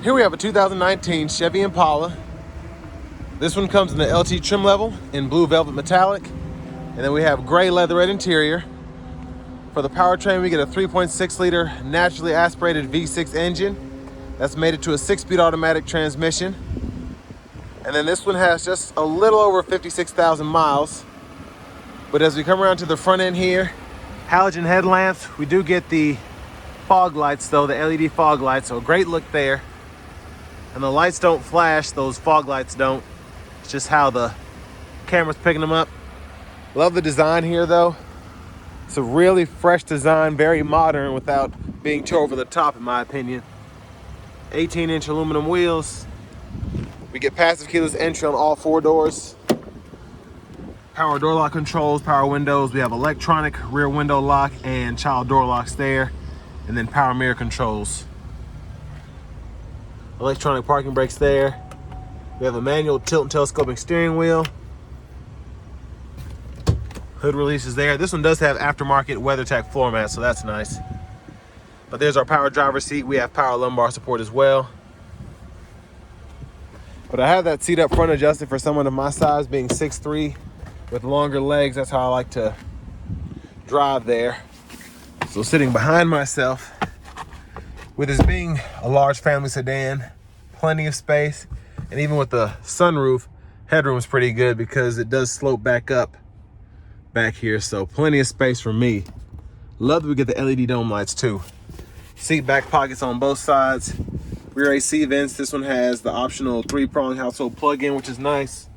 Here we have a 2019 Chevy Impala. This one comes in the LT trim level in blue velvet metallic. And then we have gray leatherette interior. For the powertrain, we get a 3.6 liter naturally aspirated V6 engine. That's mated to a 6-speed automatic transmission. And then this one has just a little over 56,000 miles. But as we come around to the front end here, halogen headlamps. We do get the fog lights though, the LED fog lights, so a great look there. And the lights don't flash, those fog lights don't. It's just how the camera's picking them up. Love the design here though. It's a really fresh design, very modern without being too over the top in my opinion. 18-inch aluminum wheels. We get passive keyless entry on all 4 doors. Power door lock controls, power windows. We have electronic rear window lock and child door locks there. And then power mirror controls. Electronic parking brakes there. We have a manual tilt and telescoping steering wheel. Hood releases there. This one does have aftermarket WeatherTech floor mats, so that's nice. But there's our power driver's seat. We have power lumbar support as well. But I have that seat up front adjusted for someone of my size, being 6'3", with longer legs. That's how I like to drive there. So sitting behind myself, with this being a large family sedan, plenty of space, and even with the sunroof, headroom is pretty good because it does slope back up back here, so plenty of space for me. Love that we get the LED dome lights too. Seat back pockets on both sides. Rear AC vents. This one has the optional 3-prong household plug-in, which is nice.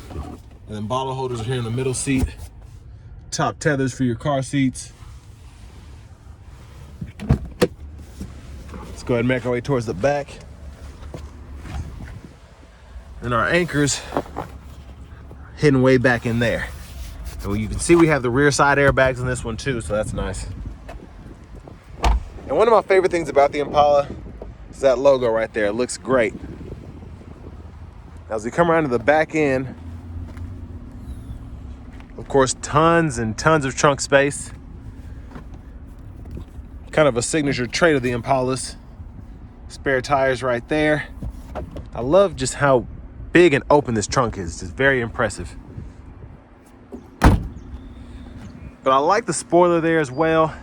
And then bottle holders are here in the middle seat. Top tethers for your car seats. Let's go ahead and make our way towards the back. And our anchors hidden way back in there. And you can see we have the rear side airbags in this one too, so that's nice. And one of my favorite things about the Impala is that logo right there. It looks great. As we come around to the back end, of course, tons and tons of trunk space. Kind of a signature trait of the Impalas. Spare tires right there. I love just how big and open this trunk is. Just very impressive. But I like the spoiler there as well.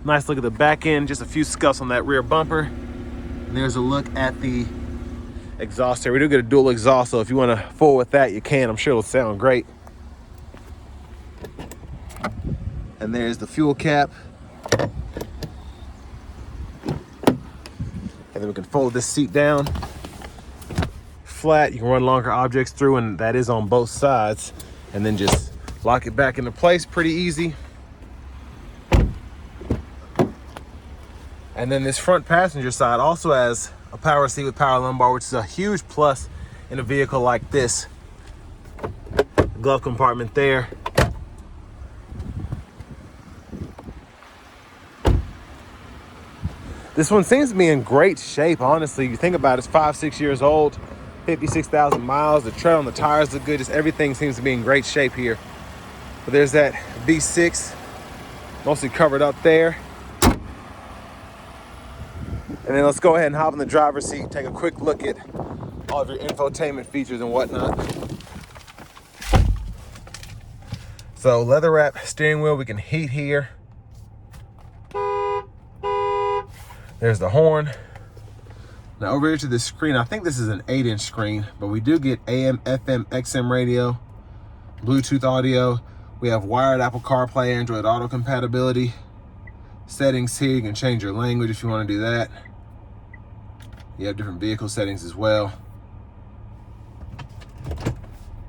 Nice look at the back end. Just a few scuffs on that rear bumper. And there's a look at the exhaust here. We do get a dual exhaust, so if you want to fool with that, you can. I'm sure it'll sound great. And there's the fuel cap. And then we can fold this seat down flat. You can run longer objects through, and that is on both sides. And then just lock it back into place pretty easy. And then this front passenger side also has a power seat with power lumbar, which is a huge plus in a vehicle like this. Glove compartment there. This one seems to be in great shape, honestly. You think about it, it's 5-6 years old, 56,000 miles. The tread on the tires look good. Just everything seems to be in great shape here. But there's that V6, mostly covered up there. And then let's go ahead and hop in the driver's seat, take a quick look at all of your infotainment features and whatnot. So leather wrap steering wheel, we can heat here. There's the horn. Now over here to this screen, I think this is an 8-inch screen, but we do get AM, FM, XM radio, Bluetooth audio. We have wired Apple CarPlay, Android Auto compatibility. Settings here, you can change your language if you want to do that. You have different vehicle settings as well.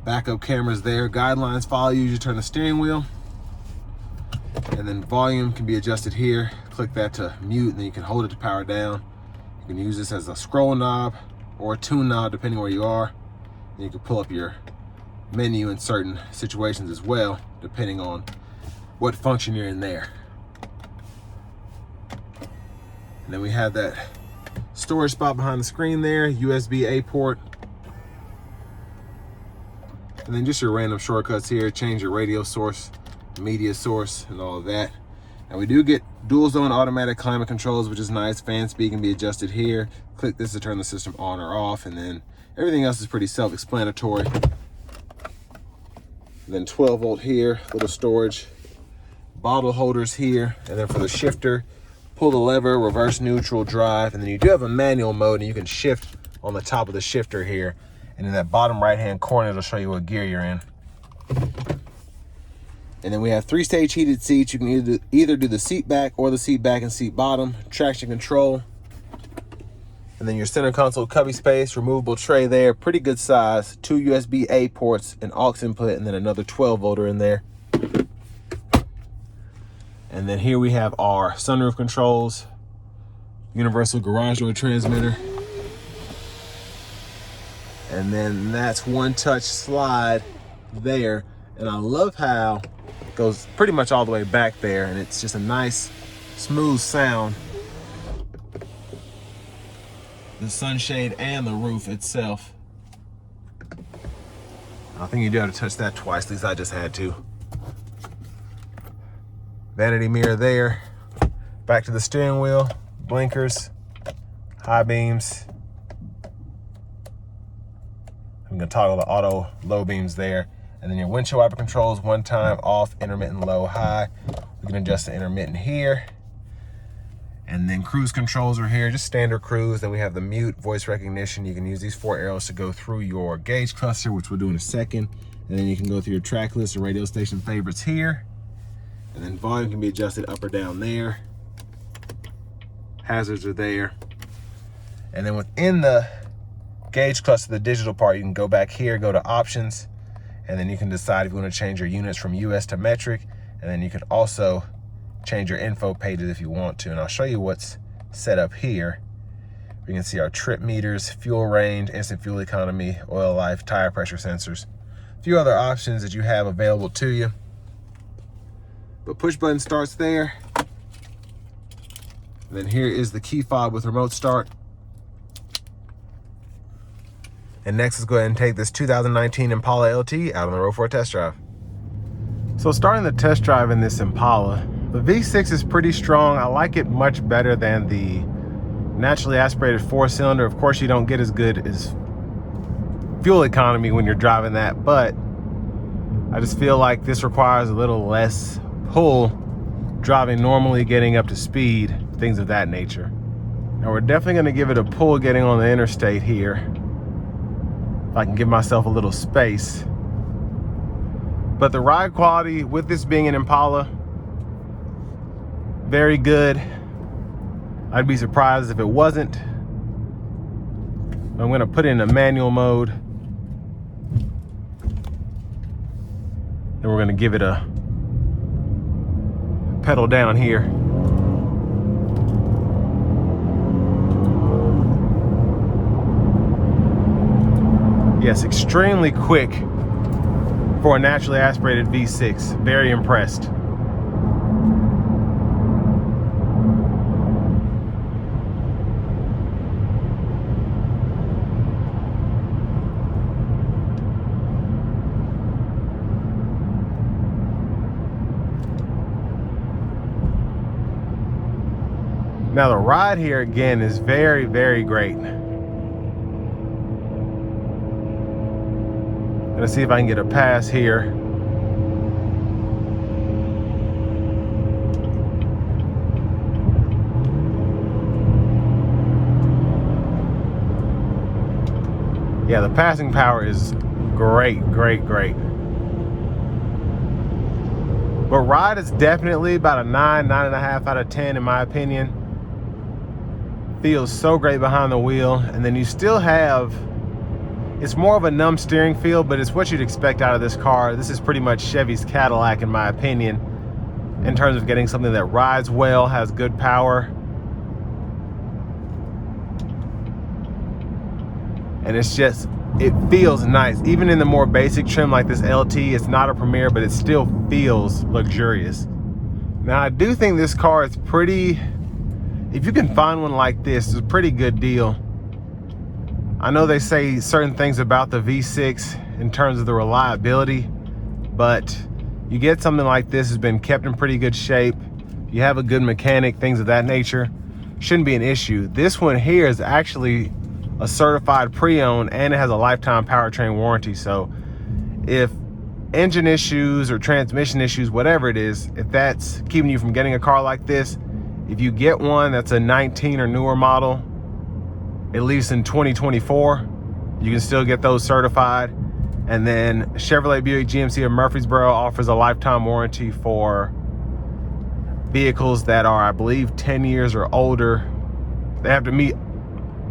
Backup cameras there. Guidelines follow you as you turn the steering wheel. And then volume can be adjusted here. Click that to mute, and then you can hold it to power down. You can use this as a scroll knob or a tune knob, depending where you are. And you can pull up your menu in certain situations as well, depending on what function you're in there. And then we have that storage spot behind the screen there, USB-A port. And then just your random shortcuts here, change your radio source, media source, and all of that. And we do get dual zone automatic climate controls, which is nice. Fan speed can be adjusted here. Click this to turn the system on or off, and then everything else is pretty self-explanatory. Then 12 volt here, little storage, bottle holders here, and then for the shifter, pull the lever, reverse, neutral, drive, and then you do have a manual mode, and you can shift on the top of the shifter here, and in that bottom right hand corner it'll show you what gear you're in. And then we have 3-stage heated seats. You can either do the seat back or the seat back and seat bottom, traction control, and then your center console cubby space, removable tray there, pretty good size, 2 USB-A ports, an aux input, and then another 12 volter in there. And then here we have our sunroof controls, universal garage door transmitter, and then that's one touch slide there. And I love how it goes pretty much all the way back there, and it's just a nice smooth sound. The sunshade and the roof itself. I think you do have to touch that twice, at least I just had to. Vanity mirror there. Back to the steering wheel, blinkers, high beams. I'm gonna toggle the auto low beams there. And then your windshield wiper controls, one time off, intermittent, low, high. We can adjust the intermittent here. And then cruise controls are here, just standard cruise. Then we have the mute, voice recognition. You can use these 4 arrows to go through your gauge cluster, which we'll do in a second. And then you can go through your track list and radio station favorites here. And then volume can be adjusted up or down there. Hazards are there. And then within the gauge cluster, the digital part, you can go back here, go to options, and then you can decide if you want to change your units from US to metric. And then you can also change your info pages if you want to. And I'll show you what's set up here. We can see our trip meters, fuel range, instant fuel economy, oil life, tire pressure sensors. A few other options that you have available to you. But push button starts there. And then here is the key fob with remote start. And next, let's go ahead and take this 2019 Impala LT out on the road for a test drive. So starting the test drive in this Impala, the V6 is pretty strong. I like it much better than the naturally aspirated 4-cylinder. Of course, you don't get as good as fuel economy when you're driving that, but I just feel like this requires a little less pull driving normally, getting up to speed, things of that nature. Now we're definitely going to give it a pull getting on the interstate here, if I can give myself a little space. But the ride quality with this being an Impala, very good. I'd be surprised if it wasn't. I'm gonna put it in a manual mode. Then we're gonna give it a pedal down here. Yes, extremely quick for a naturally aspirated V6. Very impressed. Now the ride here again is very, very great. Let's see if I can get a pass here. Yeah, the passing power is great, great, great. But ride is definitely about a 9, 9.5 out of 10 in my opinion. Feels so great behind the wheel, and then you still have, it's more of a numb steering feel, but it's what you'd expect out of this car. This is pretty much Chevy's Cadillac in my opinion, in terms of getting something that rides well, has good power. And it's just, it feels nice. Even in the more basic trim like this LT, it's not a Premier, but it still feels luxurious. Now I do think this car is pretty, if you can find one like this, it's a pretty good deal. I know they say certain things about the V6 in terms of the reliability, but you get something like this, has been kept in pretty good shape. you have a good mechanic, things of that nature, shouldn't be an issue. This one here is actually a certified pre-owned, and it has a lifetime powertrain warranty. So if engine issues or transmission issues, whatever it is, if that's keeping you from getting a car like this, if you get one that's a 19 or newer model, at least in 2024, you can still get those certified. And then Chevrolet, Buick, GMC of Murfreesboro offers a lifetime warranty for vehicles that are, I believe, 10 years or older. They have to meet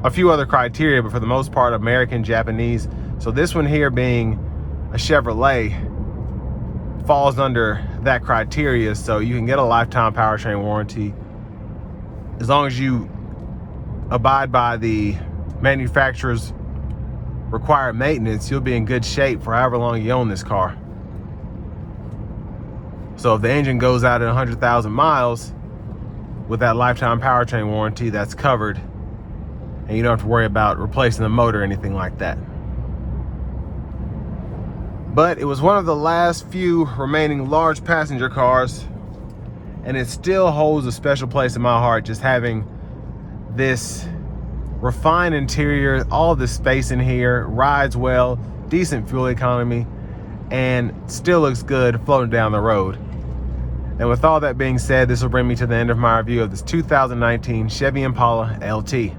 a few other criteria, but for the most part, American, Japanese. So this one here, being a Chevrolet, falls under that criteria. So you can get a lifetime powertrain warranty as long as you abide by the manufacturer's required maintenance. You'll be in good shape for however long you own this car. So if the engine goes out at 100,000 miles, with that lifetime powertrain warranty, that's covered, and you don't have to worry about replacing the motor or anything like that. But it was one of the last few remaining large passenger cars, and it still holds a special place in my heart, just having this refined interior, all this space in here, rides well, decent fuel economy, and still looks good floating down the road. And with all that being said, this will bring me to the end of my review of this 2019 Chevy Impala LT.